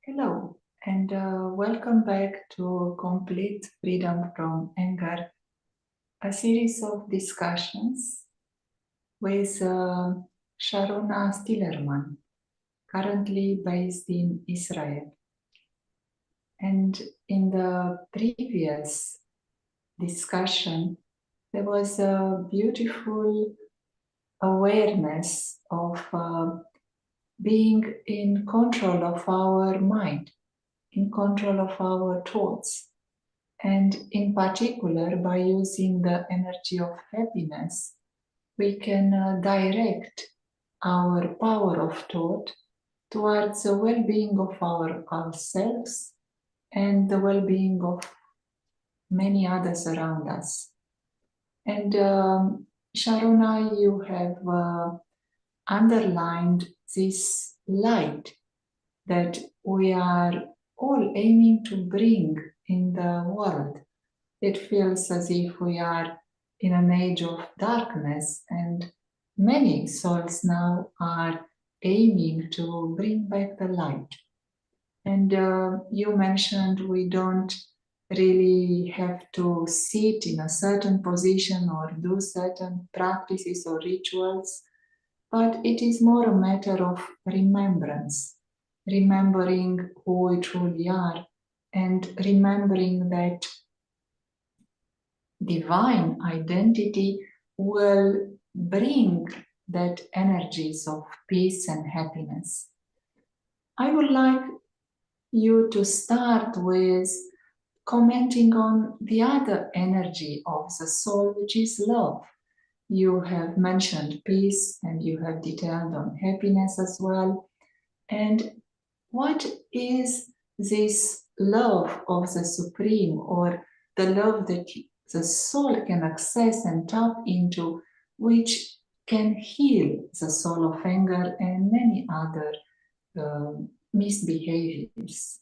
Hello, and welcome back to Complete Freedom from Anger, a series of discussions with Sharona Stillerman, currently based in Israel. And in the previous discussion, there was a beautiful awareness of being in control of our mind, in control of our thoughts. And in particular, by using the energy of happiness, we can direct our power of thought towards the well-being of ourselves and the well-being of many others around us. And Sharona, you have underlined this light that we are all aiming to bring in the world. It feels as if we are in an age of darkness, and many souls now are aiming to bring back the light. And you mentioned we don't really have to sit in a certain position or do certain practices or rituals, but it is more a matter of remembrance, remembering who we truly are, and remembering that divine identity will bring that energies of peace and happiness. I would like you to start with commenting on the other energy of the soul, which is love. You have mentioned peace and you have detailed on happiness as well. And what is this love of the Supreme, or the love that the soul can access and tap into, which can heal the soul of anger and many other misbehaviors?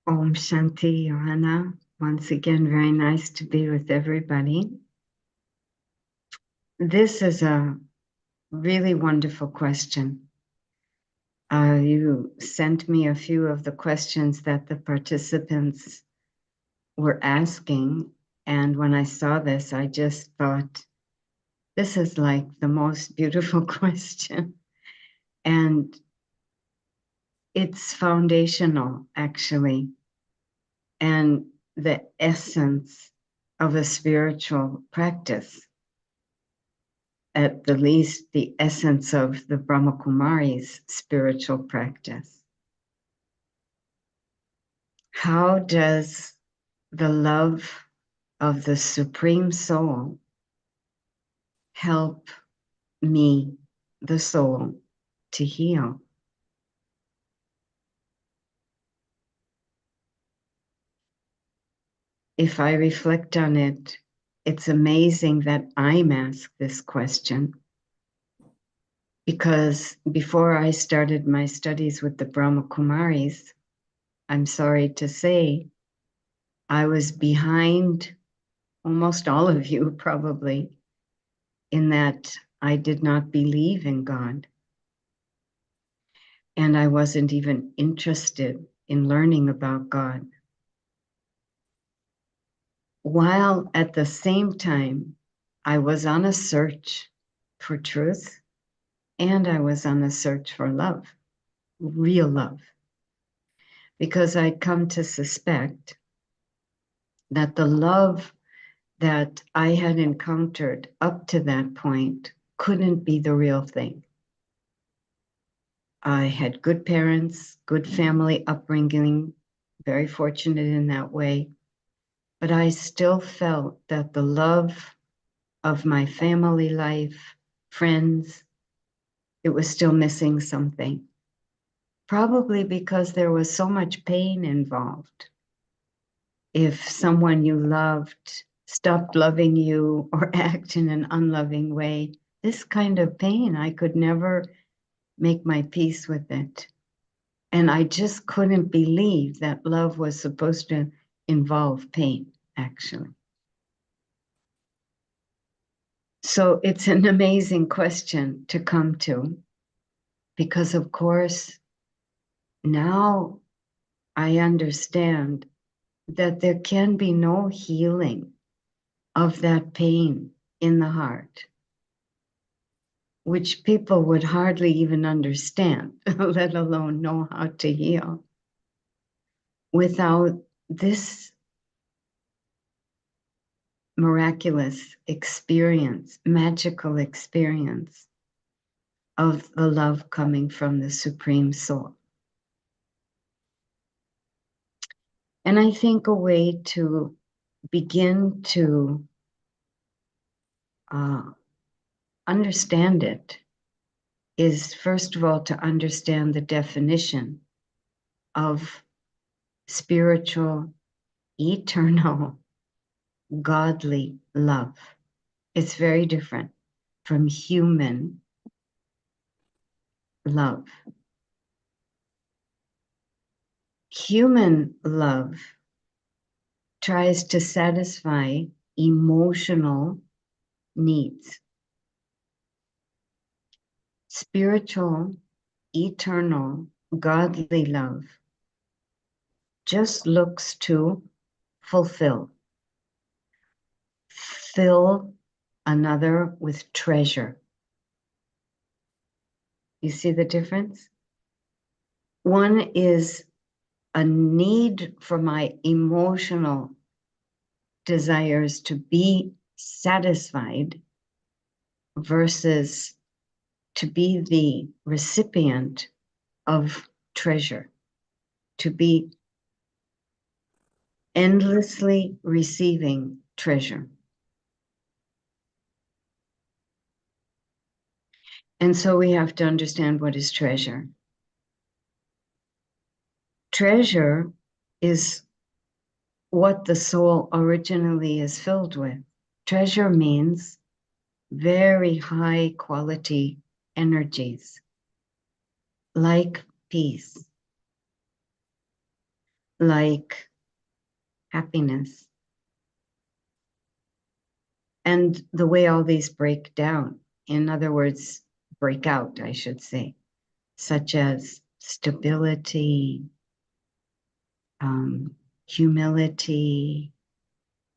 Om Shanti, Johanna. Once again, very nice to be with everybody. This is a really wonderful question. You sent me a few of the questions that the participants were asking, and when I saw this, I just thought, this is like the most beautiful question. And it's foundational, actually, and the essence of a spiritual practice. At the least, the essence of the Brahma Kumari's spiritual practice. How does the love of the Supreme Soul help me, the soul, to heal? If I reflect on it, it's amazing that I'm asked this question, because before I started my studies with the Brahma Kumaris, I'm sorry to say, I was behind almost all of you probably, in that I did not believe in God. And I wasn't even interested in learning about God. While at the same time, I was on a search for truth, and I was on a search for love, real love, because I'd come to suspect that the love that I had encountered up to that point couldn't be the real thing. I had good parents, good family upbringing, very fortunate in that way. But I still felt that the love of my family life, friends, it was still missing something. Probably because there was so much pain involved. If someone you loved stopped loving you or acted in an unloving way, this kind of pain, I could never make my peace with it. And I just couldn't believe that love was supposed to involve pain, actually. So it's an amazing question to come to. Because, of course, now I understand that there can be no healing of that pain in the heart, which people would hardly even understand, let alone know how to heal, without this miraculous experience, magical experience of the love coming from the Supreme Soul. And I think a way to begin to understand it is, first of all, to understand the definition of spiritual, eternal, godly love. It's very different from human love. Human love tries to satisfy emotional needs. Spiritual, eternal, godly love just looks to fulfill, fill another with treasure. You see the difference? One is a need for my emotional desires to be satisfied versus to be the recipient of treasure, to be endlessly receiving treasure. And so we have to understand what is treasure. Treasure is what the soul originally is filled with. Treasure means very high quality energies, like peace, like happiness. And the way all these break down, in other words, break out, I should say, such as stability, humility,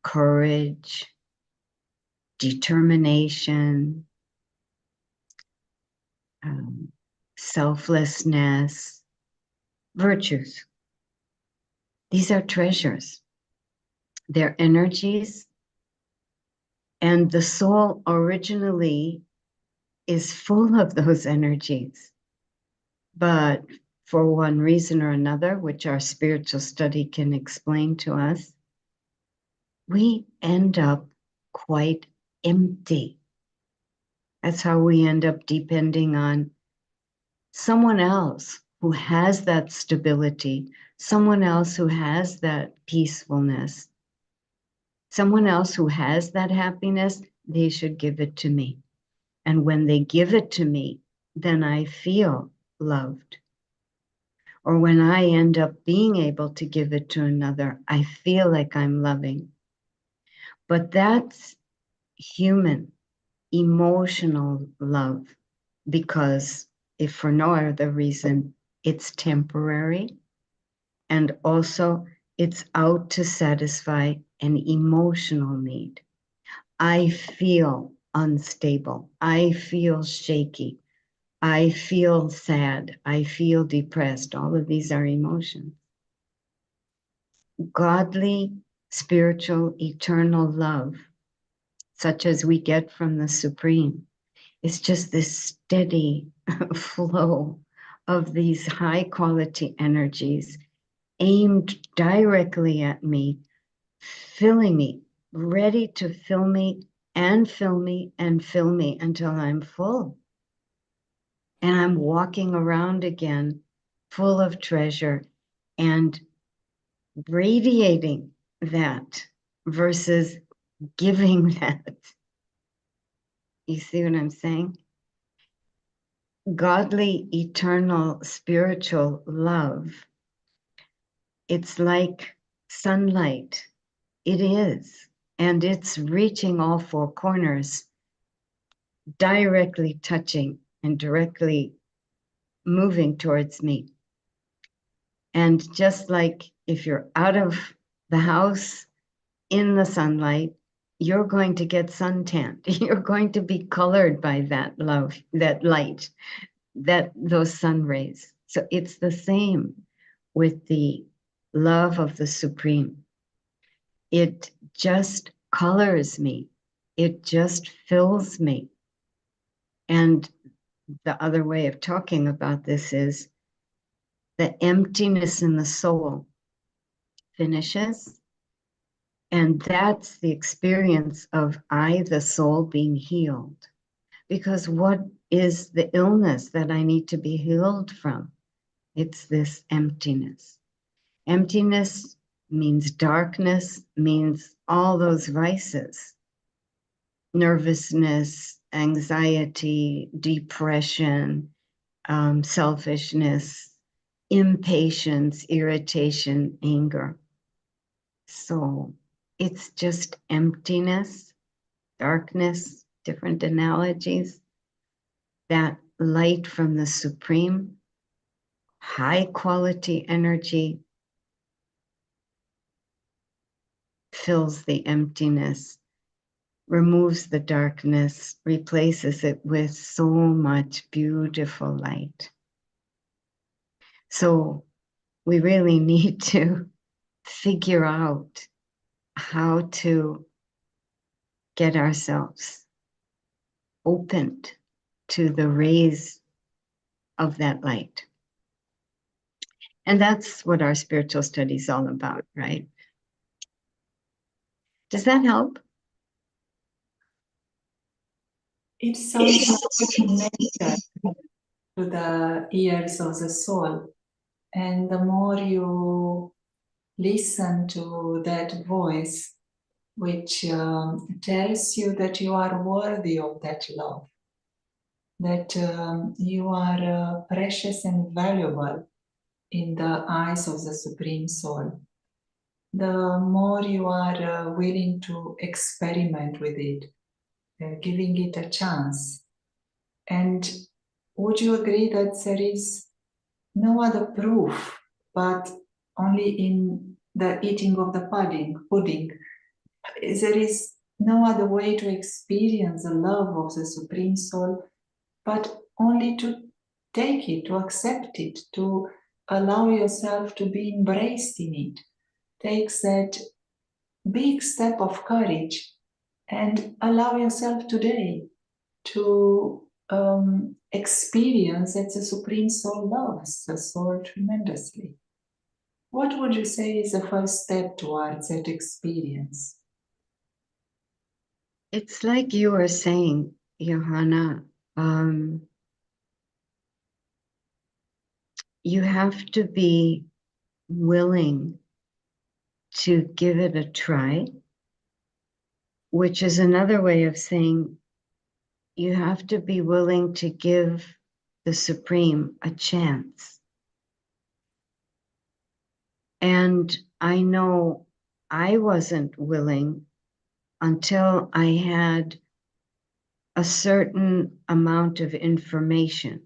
courage, determination, selflessness, virtues. These are treasures. They're energies, and the soul originally is full of those energies. But for one reason or another, which our spiritual study can explain to us, we end up quite empty. That's how we end up depending on someone else who has that stability, someone else who has that peacefulness, someone else who has that happiness. They should give it to me. And when they give it to me, then I feel loved. Or when I end up being able to give it to another, I feel like I'm loving. But that's human, emotional love, because if for no other reason, it's temporary, and also it's out to satisfy an emotional need. I feel unstable. I feel shaky. I feel sad. I feel depressed. All of these are emotions. Godly, spiritual, eternal love, such as we get from the Supreme, is just this steady flow of these high quality energies aimed directly at me, filling me, ready to fill me and fill me and fill me until I'm full. And I'm walking around again full of treasure and radiating that versus giving that. You see what I'm saying? Godly, eternal, spiritual love, it's like sunlight. It is. And it's reaching all four corners, directly touching and directly moving towards me. And just like if you're out of the house in the sunlight, you're going to get suntanned. You're going to be colored by that love, that light, those sun rays. So it's the same with the love of the Supreme. It just colors me. It just fills me. And the other way of talking about this is the emptiness in the soul finishes. And that's the experience of I, the soul, being healed. Because what is the illness that I need to be healed from? It's this emptiness. Emptiness means darkness, means all those vices, nervousness, anxiety, depression, selfishness, impatience, irritation, anger. So it's just emptiness, darkness, different analogies. That light from the Supreme, high quality energy fills the emptiness, removes the darkness, replaces it with so much beautiful light. So we really need to figure out how to get ourselves opened to the rays of that light. And that's what our spiritual study is all about, right? Does that help? It sounds like nature to the ears of the soul. And the more you listen to that voice, which tells you that you are worthy of that love, that you are precious and valuable in the eyes of the Supreme Soul, the more you are willing to experiment with it, giving it a chance. And would you agree that there is no other proof but only in the eating of the pudding? There is no other way to experience the love of the Supreme Soul but only to take it, to accept it, to allow yourself to be embraced in it. Takes that big step of courage and allow yourself today to experience that the Supreme Soul loves the soul tremendously. What would you say is the first step towards that experience? It's like you were saying, Johanna, you have to be willing to give it a try, which is another way of saying you have to be willing to give the Supreme a chance. And I know I wasn't willing until I had a certain amount of information,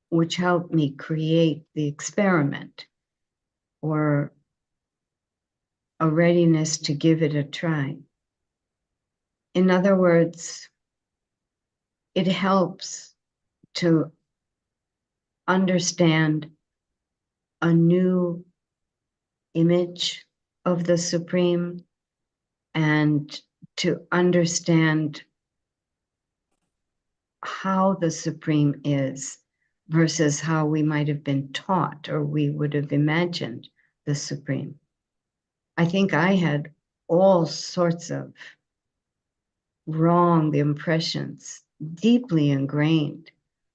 which helped me create the experiment or a readiness to give it a try. In other words, it helps to understand a new image of the Supreme and to understand how the Supreme is versus how we might have been taught or we would have imagined the Supreme. I think I had all sorts of wrong impressions, deeply ingrained,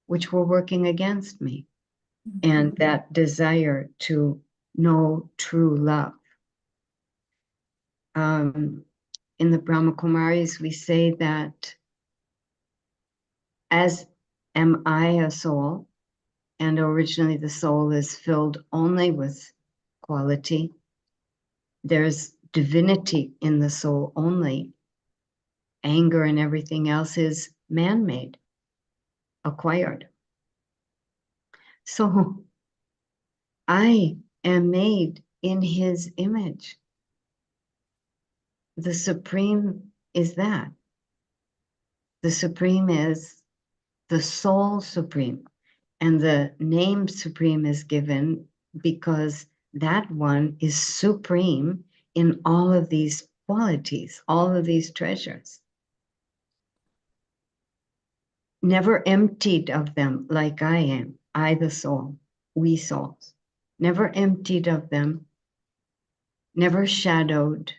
which were working against me. And that desire to know true love. In the Brahma Kumaris, we say that as am I a soul, and originally the soul is filled only with quality, there's divinity in the soul only. Anger and everything else is man-made, acquired. So I am made in his image. The Supreme is that. The Supreme is the Soul Supreme. And the name Supreme is given because that one is supreme in all of these qualities, all of these treasures. Never emptied of them like I am, I the soul, we souls. Never emptied of them, never shadowed,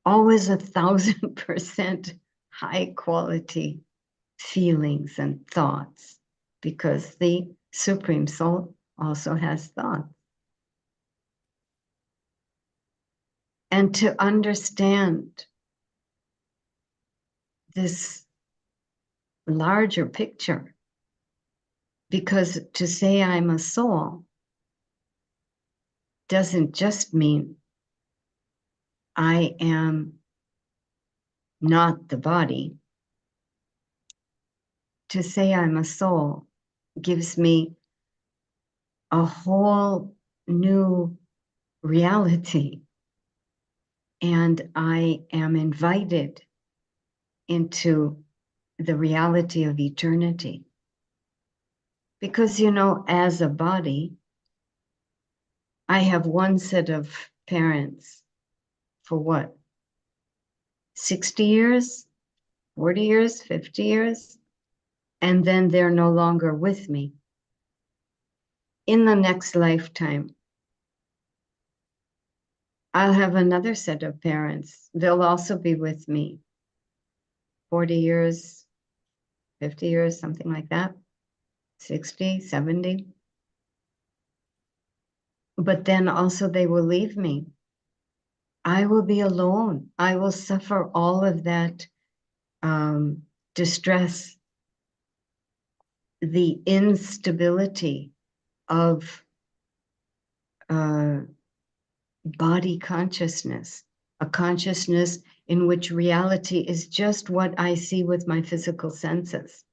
always 1,000% high quality feelings and thoughts, because the Supreme Soul also has thoughts. And to understand this larger picture, because to say I'm a soul doesn't just mean I am not the body. To say I'm a soul gives me a whole new reality, and I am invited into the reality of eternity. Because, you know, as a body, I have one set of parents for what? 60 years, 40 years, 50 years, and then they're no longer with me. In the next lifetime, I'll have another set of parents. They'll also be with me 40 years, 50 years, something like that, 60, 70. But then also they will leave me. I will be alone. I will suffer all of that distress, the instability of body consciousness, a consciousness in which reality is just what I see with my physical senses.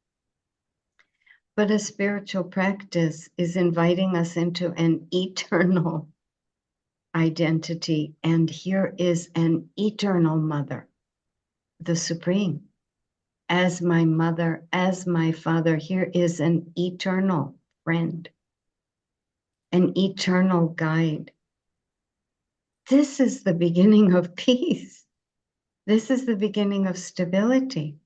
But a spiritual practice is inviting us into an eternal identity. And here is an eternal mother, the Supreme. As my mother, as my father, here is an eternal friend, an eternal guide. This is the beginning of peace. This is the beginning of stability.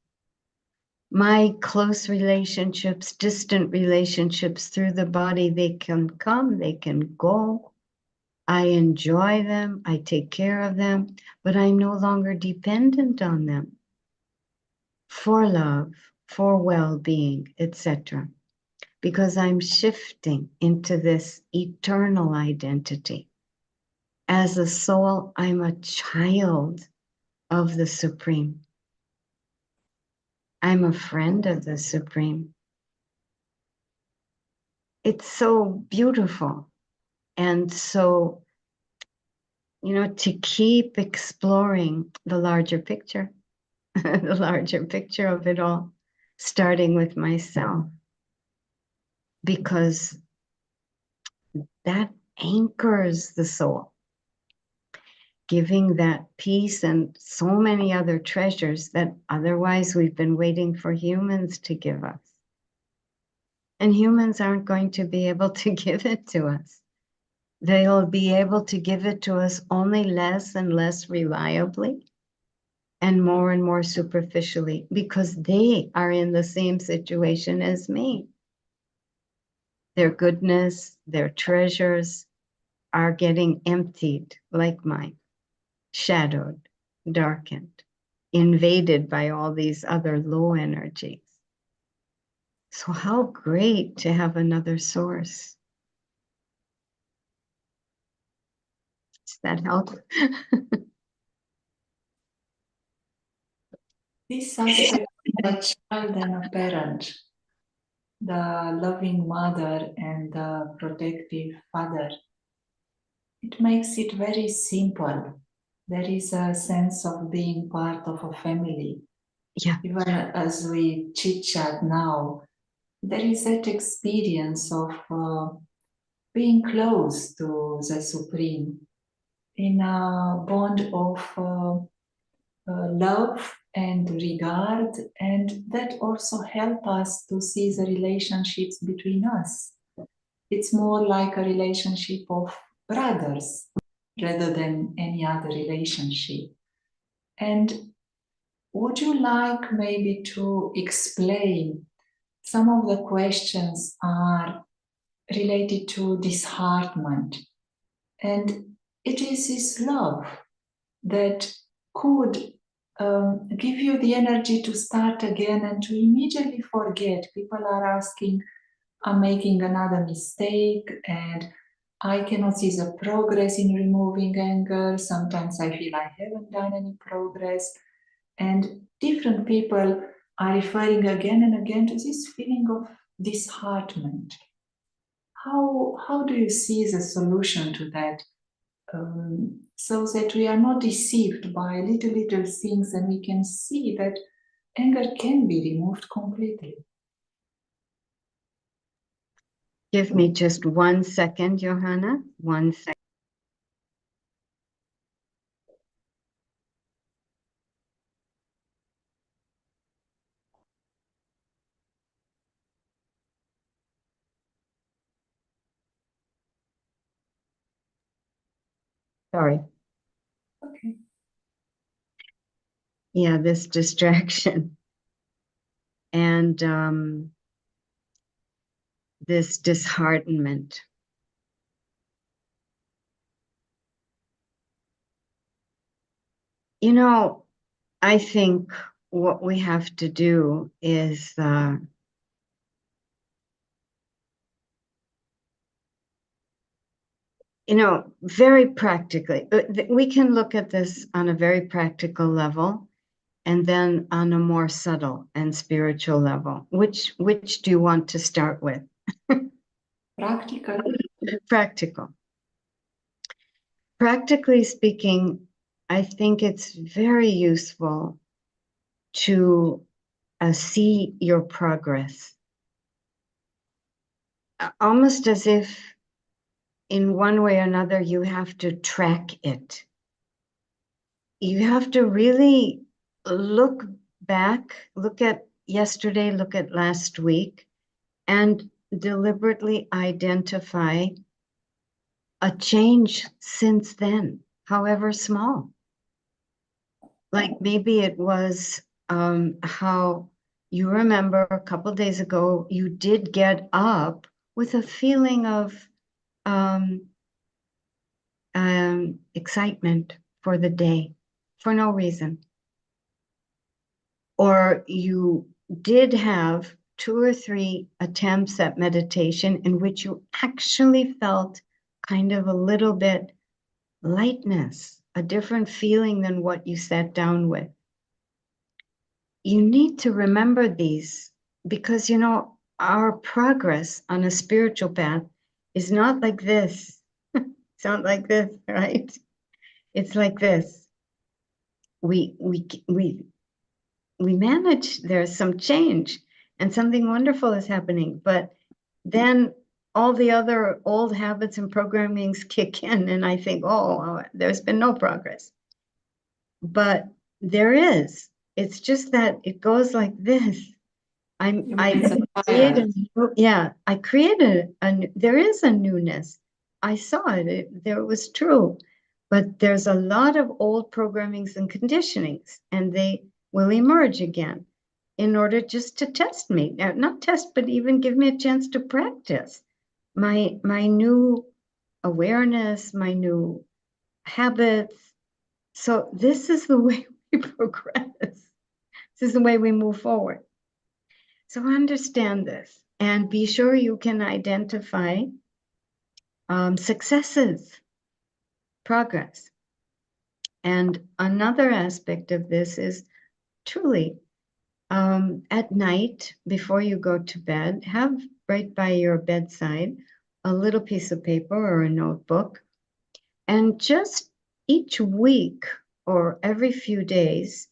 My close relationships, distant relationships through the body, they can come, they can go. I enjoy them, I take care of them, but I'm no longer dependent on them for love, for well-being, etc. Because I'm shifting into this eternal identity. As a soul, I'm a child of the Supreme. I'm a friend of the Supreme. It's so beautiful. And so, you know, to keep exploring the larger picture, the larger picture of it all, starting with myself, because that anchors the soul, giving that peace and so many other treasures that otherwise we've been waiting for humans to give us. And humans aren't going to be able to give it to us. They'll be able to give it to us only less and less reliably and more superficially, because they are in the same situation as me. Their goodness, their treasures are getting emptied like mine, shadowed, darkened, invaded by all these other low energies. So how great to have another source. Does that help? This aspect of a child and a parent, the loving mother and the protective father, it makes it very simple. There is a sense of being part of a family. Yeah. Even as we chit chat now, there is that experience of being close to the Supreme in a bond of love and regard, and that also help us to see the relationships between us. It's more like a relationship of brothers rather than any other relationship. And would you like maybe to explain some of the questions are related to disheartenment, and it is this love that could give you the energy to start again and to immediately forget. People are asking, I'm making another mistake and I cannot see the progress in removing anger. Sometimes I feel I haven't done any progress. And different people are referring again and again to this feeling of disheartenment. How do you see the solution to that? So that we are not deceived by little things and we can see that anger can be removed completely. Give me just 1 second, Johanna. 1 second. Sorry. Okay. Yeah, this distraction and this disheartenment. You know, I think what we have to do is very practically, we can look at this on a very practical level and then on a more subtle and spiritual level. Which do you want to start with? Practical. Practical. Practically speaking, I think it's very useful to see your progress, almost as if in one way or another you have to track it. You have to really look back, look at yesterday, look at last week, and deliberately identify a change since then, however small. Like maybe it was how you remember a couple days ago, you did get up with a feeling of excitement for the day for no reason. Or you did have 2 or 3 attempts at meditation in which you actually felt kind of a little bit lightness, a different feeling than what you sat down with. You need to remember these because, our progress on a spiritual path is not like this. It's not like this, right? It's like this. We manage, there's some change and something wonderful is happening, but then all the other old habits and programmings kick in and I think, oh, there's been no progress. But there is. It's just that it goes like this. I created there is a newness. I saw it, there was true, but there's a lot of old programmings and conditionings, and they will emerge again in order just to test me. Not test, but even give me a chance to practice my new awareness, my new habits. So this is the way we progress. This is the way we move forward. So understand this and be sure you can identify successes, progress. And another aspect of this is truly at night before you go to bed, have right by your bedside a little piece of paper or a notebook, and just each week or every few days,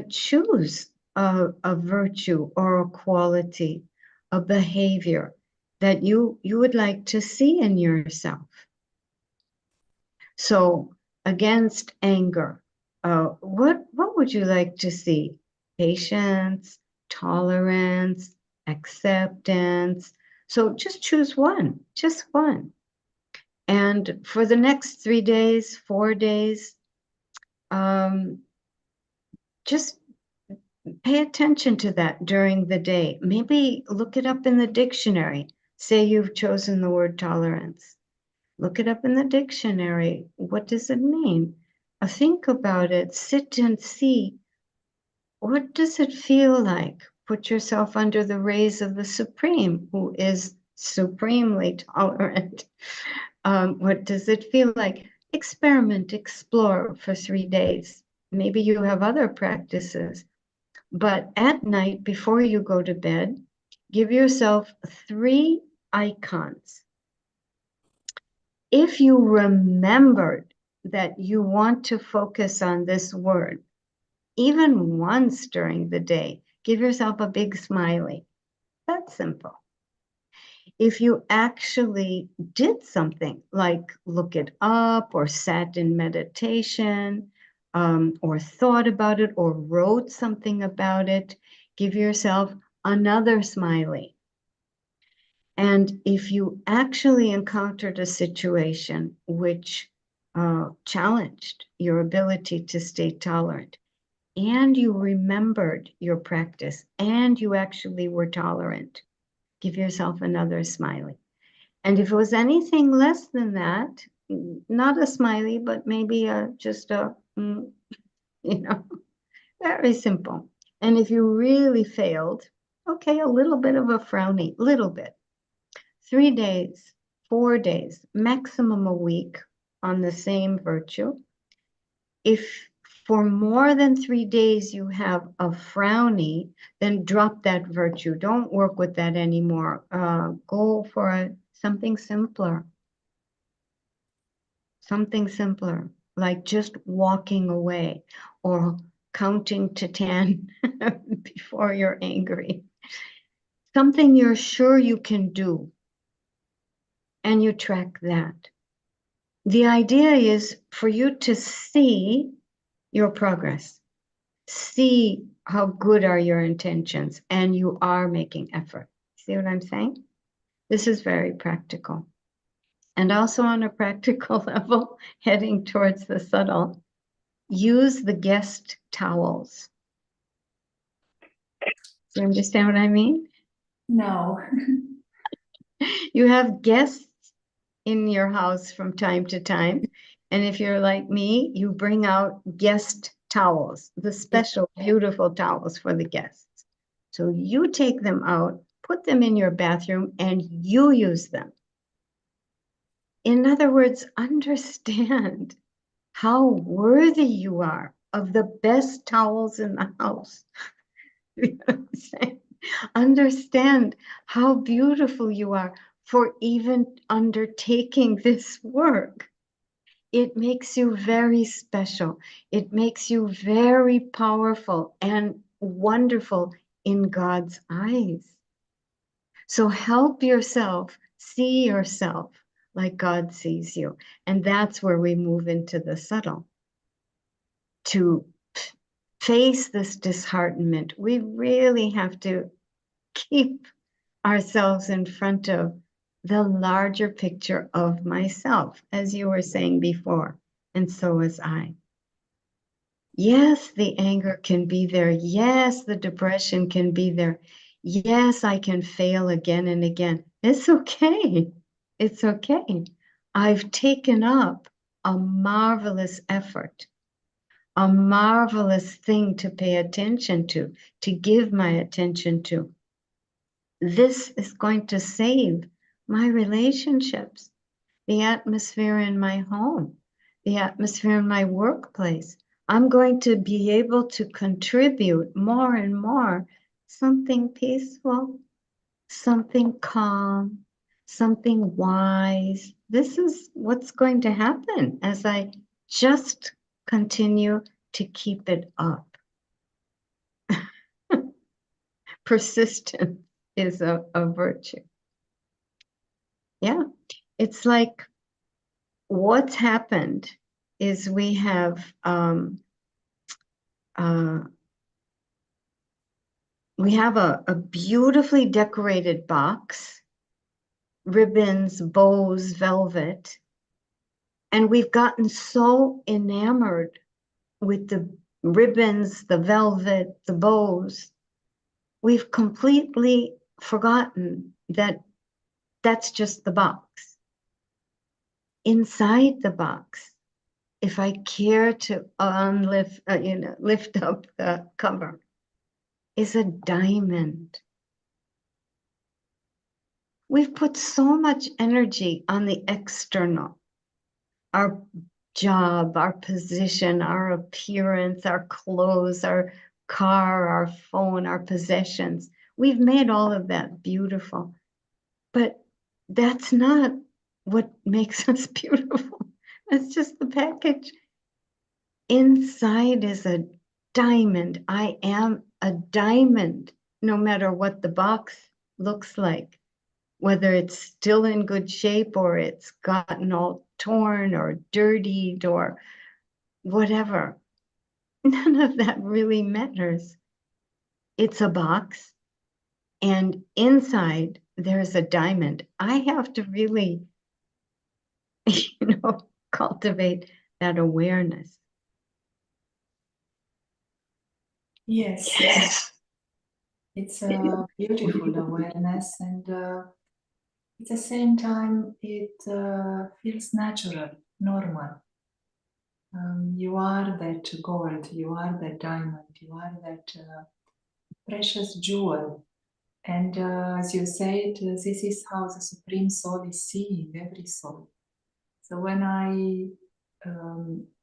choose a virtue or a quality, a behavior that you would like to see in yourself. So against anger, what would you like to see? Patience, tolerance, acceptance. So just choose one, just one. And for the next 3 days, 4 days, just pay attention to that during the day. Maybe look it up in the dictionary. Say you've chosen the word tolerance. Look it up in the dictionary. What does it mean? Think about it. Sit and see. What does it feel like? Put yourself under the rays of the Supreme, who is supremely tolerant. What does it feel like? Experiment, explore for 3 days. Maybe you have other practices. But at night, before you go to bed, give yourself 3 icons. If you remembered that you want to focus on this word, even once during the day, give yourself a big smiley. That's simple. If you actually did something like look it up or sat in meditation, or thought about it or wrote something about it, give yourself another smiley. And if you actually encountered a situation which challenged your ability to stay tolerant, and you remembered your practice, and you actually were tolerant, give yourself another smiley. And if it was anything less than that, not a smiley, but maybe just a, very simple. And if you really failed, okay, a little bit of a frowny, little bit. 3 days, 4 days, maximum a week on the same virtue. If for more than 3 days you have a frowny, then drop that virtue. Don't work with that anymore. Go for something simpler. Something simpler, like just walking away or counting to 10 before you're angry. Something you're sure you can do, and you track that. The idea is for you to see your progress, see how good are your intentions, and you are making effort. See what I'm saying? This is very practical. And also on a practical level, heading towards the subtle, use the guest towels. Do you understand what I mean? No. You have guests in your house from time to time. And if you're like me, you bring out guest towels, the special, beautiful towels for the guests. So you take them out, put them in your bathroom, and you use them. In other words, understand how worthy you are of the best towels in the house. You know what I'm saying? Understand how beautiful you are for even undertaking this work. It makes you very special. It makes you very powerful and wonderful in God's eyes. So help yourself see yourself like God sees you. And that's where we move into the subtle. To face this disheartenment, we really have to keep ourselves in front of the larger picture of myself, as you were saying before, and so was I. Yes, the anger can be there. Yes, the depression can be there. Yes, I can fail again and again. It's okay. It's okay. I've taken up a marvelous effort, a marvelous thing to pay attention to give my attention to. This is going to save my relationships, the atmosphere in my home, the atmosphere in my workplace. I'm going to be able to contribute more and more something peaceful, something calm, something wise. This is what's going to happen as I just continue to keep it up. Persistent. is a virtue. Yeah, it's like what's happened is we have a beautifully decorated box, ribbons, bows, velvet, and we've gotten so enamored with the ribbons, the velvet, the bows, we've completely forgotten that that's just the box. Inside the box, if I care to lift up the cover, is a diamond. We've put so much energy on the external, our job, our position, our appearance, our clothes, our car, our phone, our possessions. We've made all of that beautiful, but that's not what makes us beautiful. That's just the package. Inside is a diamond. I am a diamond, no matter what the box looks like, whether it's still in good shape or it's gotten all torn or dirtied or whatever. None of that really matters. It's a box, and inside there's a diamond. I have to really, cultivate that awareness. Yes, it's a beautiful awareness, and at the same time, it feels natural, normal. You are that gold, you are that diamond, you are that precious jewel. And as you said, this is how the Supreme Soul is seeing every soul. So when I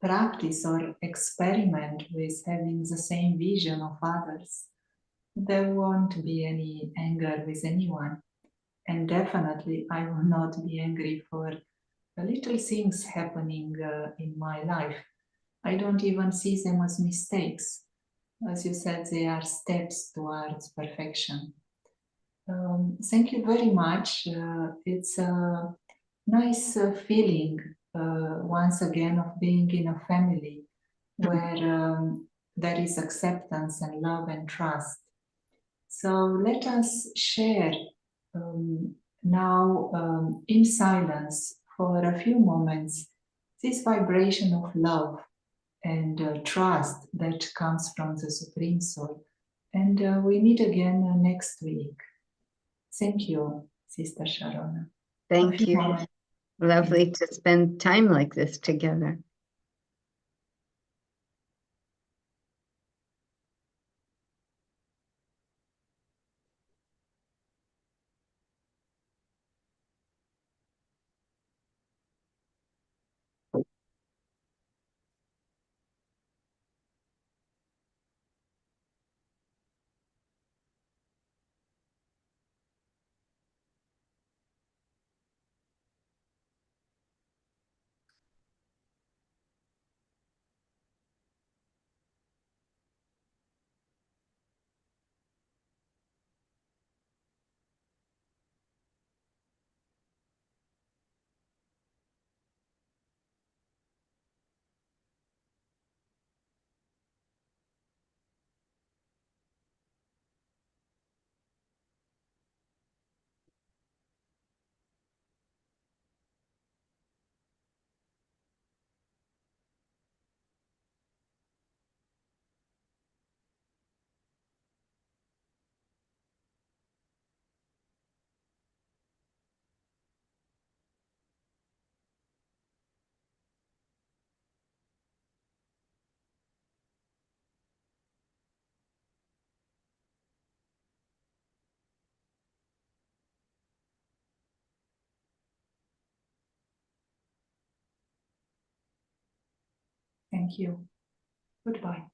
practice or experiment with having the same vision of others, there won't be any anger with anyone. And definitely, I will not be angry for the little things happening in my life. I don't even see them as mistakes. As you said, they are steps towards perfection. Thank you very much. It's a nice feeling once again of being in a family where there is acceptance and love and trust. So let us share now in silence for a few moments this vibration of love and trust that comes from the Supreme Soul. And we meet again next week. Thank you, Sister Sharona. Thank you. Lovely to spend time like this together. Thank you. Goodbye.